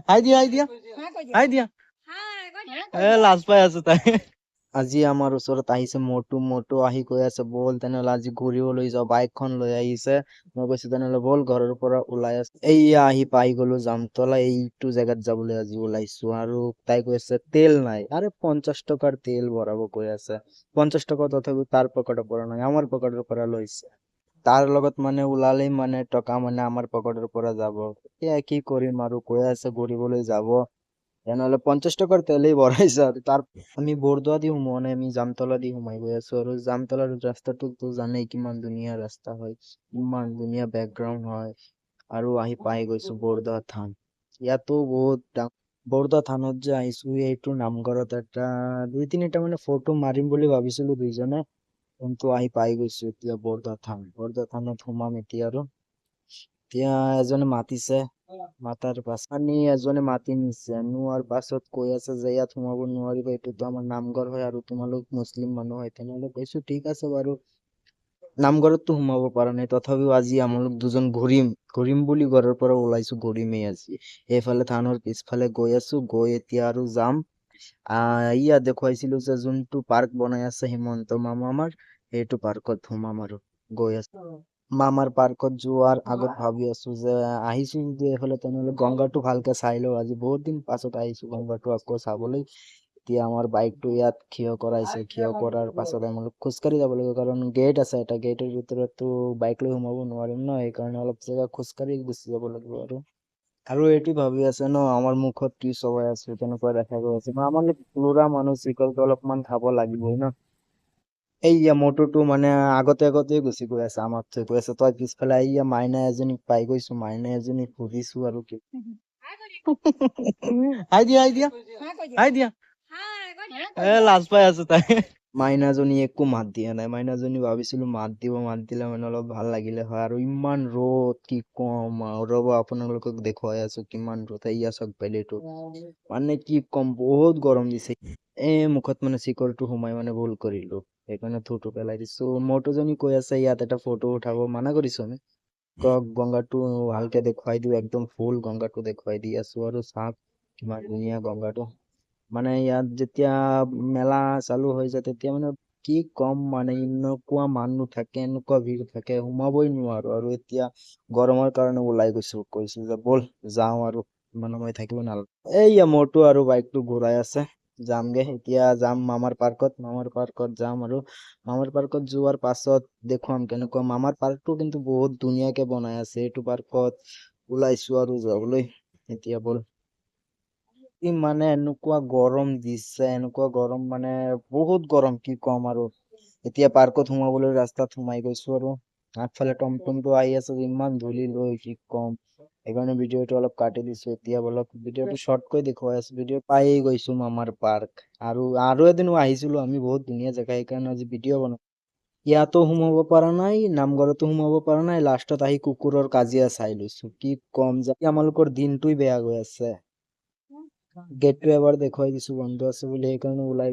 হাই দিয়া হাই দিয়া হাই দিয়া লাজ পাই আছো তাই আজি আমাৰ ওচৰত আহিছে মটু মটু আহি কৈ আছে বল তেনেহলে আজি ঘূৰিবলৈ যাওঁ বাইকখন লৈ আহিছে মই কৈছো তেনেহলে বল ঘৰৰ পৰা ওলাই আছে এইয়া আহি পাই গলো জামতলা এইটো জেগাত যাবলৈ আজি ওলাইছো আৰু তাই কৈ আছে তেল নাই আৰে 50 টকাৰ তেল ভৰাব কৈ আছে 50 টকা তথাপি তাৰ পকেটৰ পৰা নাই আমাৰ পকেটৰ পৰা লৈছে তাৰ লগত মানে ওলালেই মানে টকা মানে আমাৰ পকেটৰ পৰা যাব এতিয়া কি কৰিম আৰু কৈ আছে ঘূৰিবলৈ যাব তেনেহলে 50 টকাৰ তেলেই ভৰাইছে আৰু তাৰ আমি বৰদোৱা দি সোমোৱা নাই আমি জামতলা দি সোমাই গৈ আছো আৰু জামতলাৰ ৰাস্তাটোতো জানেই কিমান ধুনীয়া ৰাস্তা হয় ইমান ধুনীয়া বেকগ্ৰাউণ্ড হয় আৰু আহি পাই গৈছো বৰদোৱা থান ইয়াতো বহুত বৰদোৱা থানত যে আহিছো এইটো নামঘৰত এটা 2-3টা মানে ফটো মাৰিম বুলি ভাবিছিলো দুইজনে কিন্তু আহি পাই গৈছো এতিয়া বৰদোৱা থানত সোমাম এতিয়া আৰু এতিয়া এজনে মাতিছে মাতাৰ পাছত এজনে মাতি নিছে নোৱাৰ পাছত কৈ আছে যে ইয়াত সোমাব নোৱাৰিব এইটোতো আমাৰ নামঘৰ হয় আৰু তোমালোক মুছলিম মানুহ হয় তেনেহলে কৈছো ঠিক আছে বাৰু নামঘৰততো সোমাব পৰা নাই তথাপিও আজি আমালোক দুজন ঘূৰিম বুলি ঘৰৰ পৰা ওলাইছো ঘূৰিমেই আজি এইফালে থানৰ পিছফালে গৈ আছো গৈ এতিয়া আৰু যাম ইয়া দেখুৱাইছিলো যে যোনটো পাৰ্ক বনাই আছে হিমন্ত মামা আমাৰ সেইটো পাৰ্কত সোমাম আৰু গৈ আছো মামাৰ পাৰ্কত যোৱাৰ আগত ভাবি আছো যে আহিছো যদি এইফালে তেনেহলে গংগাটো ভালকে চাই লওঁ আজি বহুত দিন পাছত আহিছো গংগাটো আকৌ চাবলৈ এতিয়া আমাৰ বাইকটো ইয়াত থিয় কৰাইছে থিয় কৰাৰ পাছত আমালোক খোজকাঢ়ি যাব লাগিব কাৰণ গেট আছে এটা গেটৰ ভিতৰততো বাইক লৈ সোমাব নোৱাৰিম ন সেইকাৰণে অলপ জেগা খোজকাঢ়ি গুচি যাব লাগিব আৰু এইটো ভাবি আছে ন আমাৰ মুখত কি চবাই আছো তেনেকুৱা দেখা গৈ আছে আমাৰ ল'ৰা মানুহ চিকলটো অলপমান খাব লাগিবই ন এইয়া মটৰটো মানে আগতে গুচি গৈ আছে আমাক থৈ গৈ আছে তই পিছফালে এইয়া মাইনা এজনীক পাই গৈছো মাইনা এজনীক সুধিছো আৰু কি হাই দিয়া হাই দিয়া হাই দিয়া লাজ পাই আছো তাই মাইনাজনী একো মাত দিয়া নাই মাইনাজনী ভাবিছিলো মাত দিলে মানে অলপ ভাল লাগিলে হয় আৰু ইমান ৰ'দ কি কম ৰ'ব আপোনালোকক দেখুৱাই আছো কিমান ৰ'দ এয়া চাওক বেলিটো মানে কি কম বহুত গৰম দিছে মুখত মানে চিকৰটো সোমাই মানে ভুল কৰিলো সেইকাৰণে থুটো পেলাই দিছো মটুজনী কৈ আছে ইয়াত এটা ফটো উঠাব মানা কৰিছো আমি গংগাটো ভালকে দেখুৱাই দিও একদম ফুল গংগাটো দেখুৱাই দি আছো আৰু চাওক কিমান ধুনীয়া গংগাটো মানে ইয়াত যেতিয়া মেলা চালু হৈ যায় তেতিয়া মানে কি কম মানে এনেকুৱা মানুহ থাকে এনেকুৱা ভিৰ থাকে সোমাবই নোৱাৰো আৰু এতিয়া গৰমৰ কাৰণে ওলাই কৈছো যে বল যাওঁ আৰু ইমান সময় থাকিব নালাগে এইয়া মটু আৰু বাইকটো ঘূৰাই আছে যামগে এতিয়া যাম মামাৰ পাৰ্কত যাম আৰু মামাৰ পাৰ্কত যোৱাৰ পাছত দেখুৱাম কেনেকুৱা মামাৰ পাৰ্কটো কিন্তু বহুত ধুনীয়াকে বনাই আছে এইটো পাৰ্কত ওলাইছো আৰু যাবলৈ এতিয়া বল মানে এনেকুৱা গৰম দিছে এনেকুৱা গৰম মানে বহুত গৰম কি কম আৰু এতিয়া পাৰ্কত সোমাবলৈ ৰাস্তাত সোমাই গৈছো আৰু আগফালে টমটমটো আহি আছে ইমান ধূলি লৈ কি কম সেইকাৰণে ভিডিঅ'টো অলপ কাটি দিছো এতিয়া অলপ ভিডিঅ'টো শ্বৰ্টকৈ দেখুৱাই আছো ভিডিঅ' পাই গৈছো মামাৰ পাৰ্ক আৰু এদিনো আহিছিলো আমি বহুত ধুনীয়া জেগা সেইকাৰণে আজি ভিডিঅ' বনাও ইয়াতো সোমাব পৰা নাই নামঘৰতো সোমাব পৰা নাই লাষ্টত আহি কুকুৰৰ কাজিয়া চাই লৈছো কি কম যে আমালোকৰ দিনটোই বেয়া গৈ আছে গেটটো এবাৰ দেখুৱাই দিছো বন্ধ আছে বুলি সেইকাৰণে ওলাই